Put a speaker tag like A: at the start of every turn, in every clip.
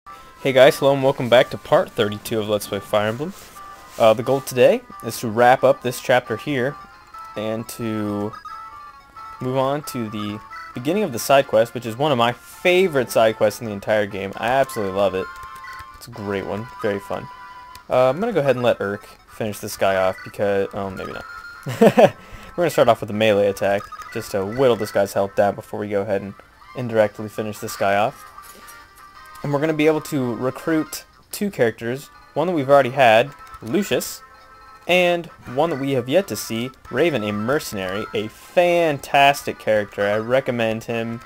A: Hey guys, hello and welcome back to part 32 of Let's Play Fire Emblem. The goal today is to wrap up this chapter here and to move on to the beginning of the side quest, which is one of my favorite side quests in the entire game. I absolutely love it. It's a great one, very fun. I'm going to go ahead and let Urk finish this guy off because, oh, maybe not. We're going to start off with a melee attack just to whittle this guy's health down before we go ahead and indirectly finish this guy off. And we're going to be able to recruit two characters, one that we've already had, Lucius, and one that we have yet to see, Raven, a mercenary, a fantastic character. I recommend him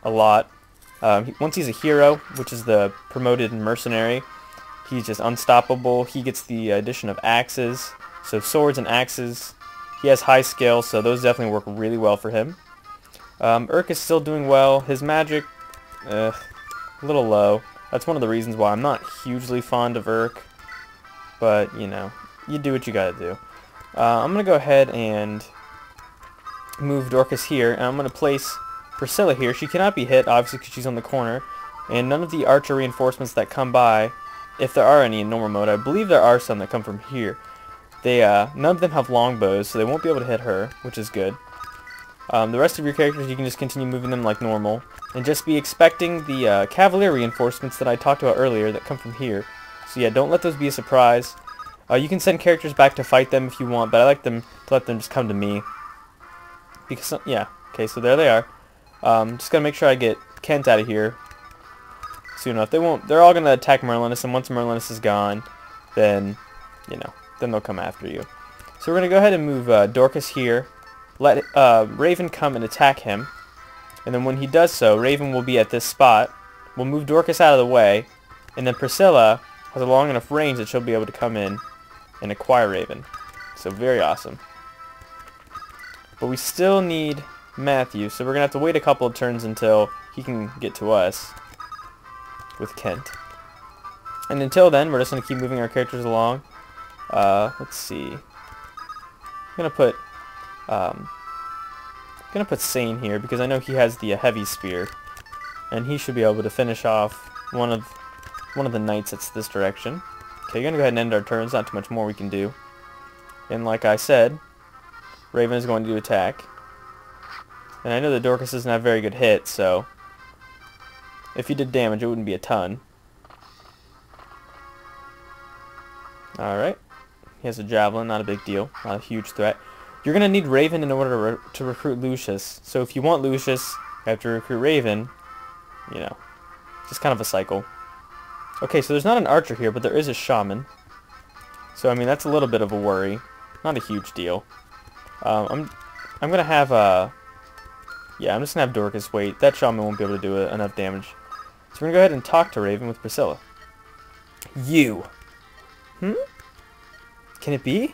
A: a lot. Once he's a hero, which is the promoted mercenary, he's just unstoppable. He gets the addition of axes, so swords and axes. He has high skill, so those definitely work really well for him. Urk is still doing well. His magic, a little low. That's one of the reasons why I'm not hugely fond of Urk. But, you know, you do what you gotta do. I'm gonna go ahead and move Dorcas here, and I'm gonna place Priscilla here. She cannot be hit, obviously, because she's on the corner. And none of the archer reinforcements that come by, if there are any in normal mode, I believe there are some that come from here. They, none of them have longbows, so they won't be able to hit her, which is good. The rest of your characters, you can just continue moving them like normal. And just be expecting the cavalier reinforcements that I talked about earlier that come from here. So yeah, don't let those be a surprise. You can send characters back to fight them if you want, but I like them to let them just come to me. Because, yeah, okay, so there they are. Just gotta make sure I get Kent out of here soon enough. They're all gonna attack Merlinus, and once Merlinus is gone, then, you know, then they'll come after you. So we're gonna go ahead and move Dorcas here. Let Raven come and attack him. And then when he does so, Raven will be at this spot. We'll move Dorcas out of the way. And then Priscilla has a long enough range that she'll be able to come in and acquire Raven. So very awesome. But we still need Matthew, so we're going to have to wait a couple of turns until he can get to us with Kent. And until then, we're just going to keep moving our characters along. Let's see. I'm gonna put Sane here because I know he has the heavy spear, and he should be able to finish off one of the knights that's this direction. Okay, gonna go ahead and end our turns. Not too much more we can do. And like I said, Raven is going to attack, and I know that Dorcas doesn't have very good hit, so if he did damage, it wouldn't be a ton. All right, he has a javelin, not a big deal, not a huge threat. You're going to need Raven in order to recruit Lucius. So if you want Lucius, you have to recruit Raven. You know, just kind of a cycle. Okay, so there's not an archer here, but there is a shaman. So, I mean, that's a little bit of a worry. Not a huge deal. I'm going to have, yeah, I'm just going to have Dorcas wait. That shaman won't be able to do enough damage. So we're going to go ahead and talk to Raven with Priscilla. You. Hmm? Can it be?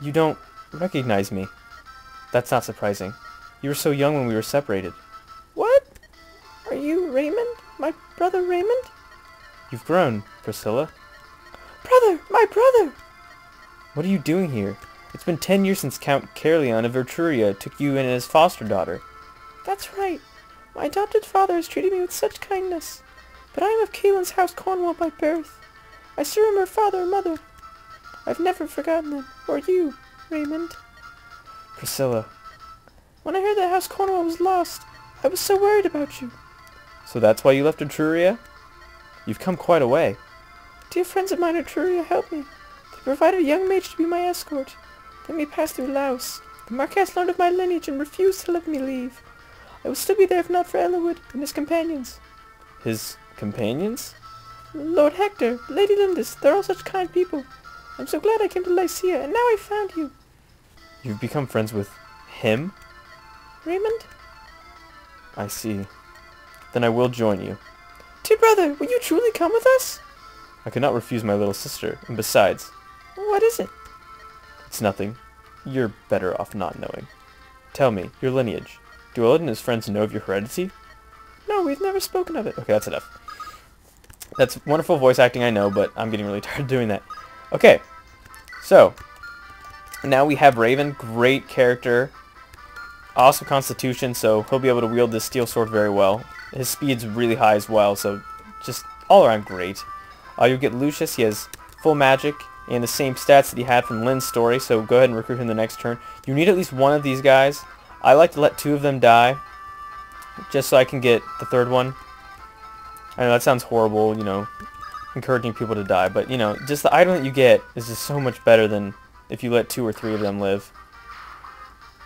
A: You don't recognize me. That's not surprising. You were so young when we were separated. What? Are you Raymond? My brother Raymond? You've grown, Priscilla. Brother! My brother! What are you doing here? It's been 10 years since Count Caerleon of Verturia took you in as foster daughter. That's right. My adopted father has treated me with such kindness. But I am of Caelan's house Cornwall by birth. I still remember father and mother. I've never forgotten them. Or you, Raymond. Priscilla. When I heard that House Cornwall was lost, I was so worried about you. So that's why you left Etruria? You've come quite a way. Dear friends of mine at Etruria helped me. They provided a young mage to be my escort. Then we passed through Laos. The Marquess learned of my lineage and refused to let me leave. I would still be there if not for Eliwood and his companions. His companions? Lord Hector, Lady Lindis, they're all such kind people. I'm so glad I came to Lycia, and now I found you. You've become friends with him? Raymond? I see. Then I will join you. Dear brother, will you truly come with us? I could not refuse my little sister, and besides... What is it? It's nothing. You're better off not knowing. Tell me, your lineage. Do Elod and his friends know of your heredity? No, we've never spoken of it. Okay, that's enough. That's wonderful voice acting, I know, but I'm getting really tired of doing that. Okay, so now we have Raven, great character, awesome constitution, so he'll be able to wield this steel sword very well. his speed's really high as well, so just all around great. You get Lucius. He has full magic and the same stats that he had from Lynn's story, so go ahead and recruit him the next turn. You need at least one of these guys. I like to let 2 of them die, just so I can get the 3rd one. I know that sounds horrible, you know, encouraging people to die, but, you know, just the item that you get is just so much better than if you let 2 or 3 of them live,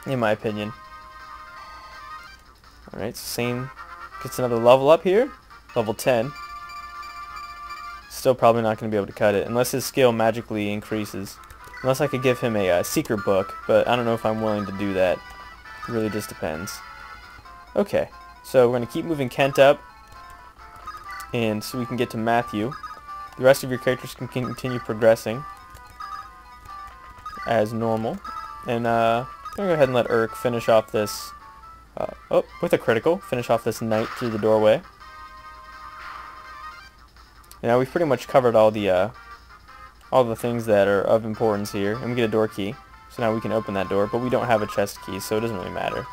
A: in my opinion. Alright, so Sane gets another level up here, level 10. Still probably not going to be able to cut it, unless his skill magically increases. Unless I could give him a secret book, but I don't know if I'm willing to do that. It really just depends. Okay, so we're going to keep moving Kent up, and so we can get to Matthew. The rest of your characters can continue progressing as normal. And I'm going to go ahead and let Urk finish off this, with a critical, finish off this knight through the doorway. Now we've pretty much covered all the things that are of importance here, and we get a door key. So now we can open that door, but we don't have a chest key, so it doesn't really matter.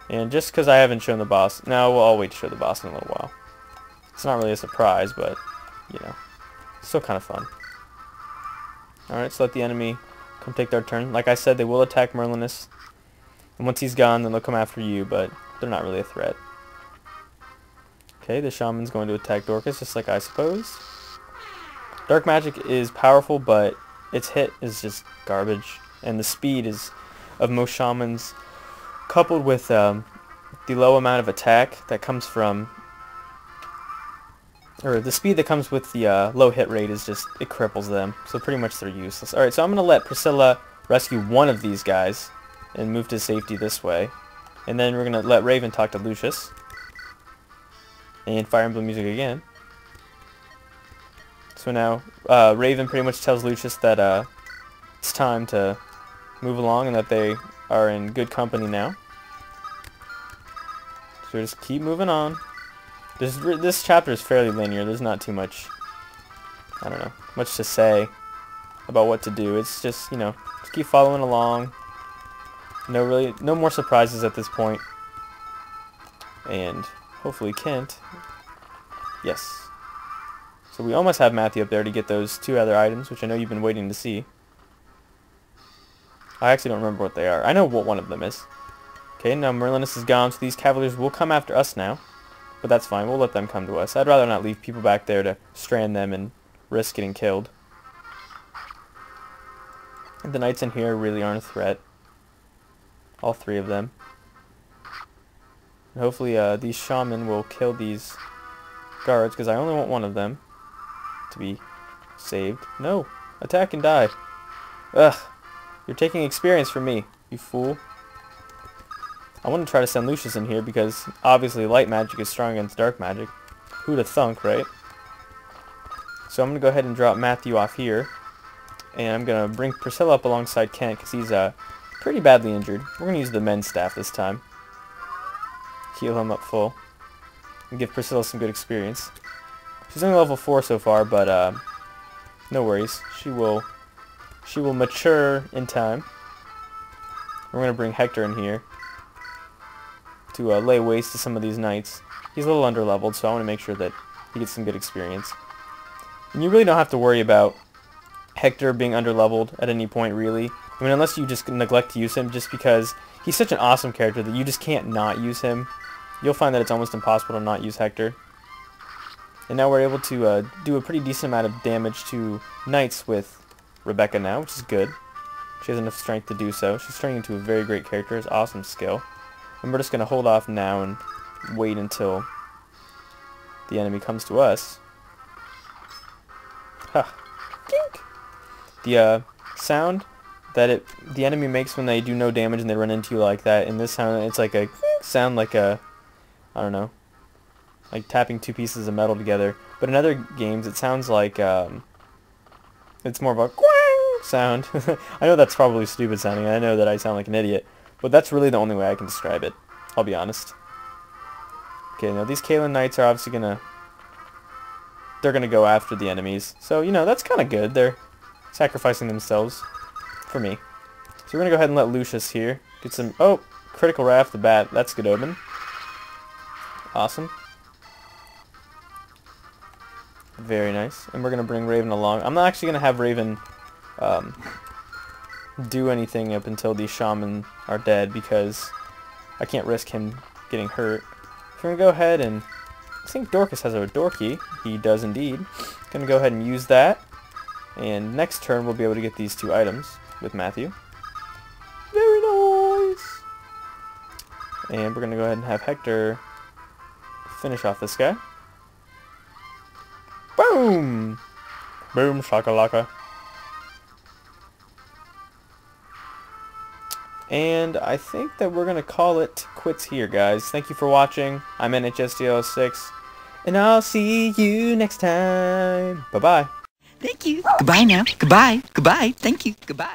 A: And just because I haven't shown the boss, now I'll wait to show the boss in a little while. It's not really a surprise, but, you know, still kind of fun. Alright, so let the enemy come take their turn. Like I said, they will attack Merlinus, and once he's gone, then they'll come after you, but they're not really a threat. Okay, the shaman's going to attack Dorcas, just like I supposed. Dark magic is powerful, but its hit is just garbage. And the speed is of most shamans, coupled with the low amount of attack that comes from, or the speed that comes with the low hit rate is just, it cripples them. So pretty much they're useless. Alright, so I'm going to let Priscilla rescue one of these guys and move to safety this way. And then we're going to let Raven talk to Lucius. And Fire Emblem music again. So now, Raven pretty much tells Lucius that it's time to move along and that they are in good company now. So just keep moving on. This chapter is fairly linear. There's not too much, I don't know, much to say about what to do. It's just, you know, just keep following along. No more surprises at this point. And hopefully Kent. Yes. So we almost have Matthew up there to get those 2 other items, which I know you've been waiting to see. I actually don't remember what they are. I know what one of them is. Okay, now Merlinus is gone, so these cavaliers will come after us now. But that's fine, we'll let them come to us. I'd rather not leave people back there to strand them and risk getting killed. And the knights in here really aren't a threat. All 3 of them. And hopefully these shaman will kill these guards, because I only want one of them to be saved. No! Attack and die! Ugh! You're taking experience from me, you fool. I want to try to send Lucius in here, because obviously light magic is strong against dark magic. Who'da thunk, right? So I'm going to go ahead and drop Matthew off here. And I'm going to bring Priscilla up alongside Kent, because he's pretty badly injured. We're going to use the men's staff this time. Heal him up full. And give Priscilla some good experience. She's only level 4 so far, but no worries. She will mature in time. We're going to bring Hector in here to lay waste to some of these knights. He's a little underleveled, so I want to make sure that he gets some good experience. And you really don't have to worry about Hector being underleveled at any point, really. I mean, unless you just neglect to use him, just because he's such an awesome character that you just can't not use him. You'll find that it's almost impossible to not use Hector. And now we're able to do a pretty decent amount of damage to knights with Rebecca now, which is good. She has enough strength to do so. She's turning into a very great character. It's awesome skill. And we're just going to hold off now and wait until the enemy comes to us. Ha! Kink! The sound that the enemy makes when they do no damage and they run into you like that, in this sound, it's like a sound like a, I don't know, like tapping 2 pieces of metal together. But in other games, it sounds like it's more of a quang sound. I know that's probably stupid sounding. I know that I sound like an idiot, but that's really the only way I can describe it. I'll be honest. Okay, now these Kalen Knights are obviously they're gonna go after the enemies. So, you know, that's kind of good. They're sacrificing themselves for me. So we're gonna go ahead and let Lucius here get some, oh, critical right off the bat. That's good omen. Awesome. Very nice. And we're going to bring Raven along. I'm not actually going to have Raven do anything up until these shaman are dead because I can't risk him getting hurt. So we're going to go ahead and... I think Dorcas has a door key. He does indeed. Going to go ahead and use that. And next turn we'll be able to get these 2 items with Matthew. Very nice! And we're going to go ahead and have Hector finish off this guy. Boom! Boom shakalaka. And I think that we're going to call it quits here, guys. Thank you for watching. I'm NHSDL6. And I'll see you next time. Bye-bye.
B: Thank you. Goodbye now. Goodbye. Goodbye. Thank you. Goodbye.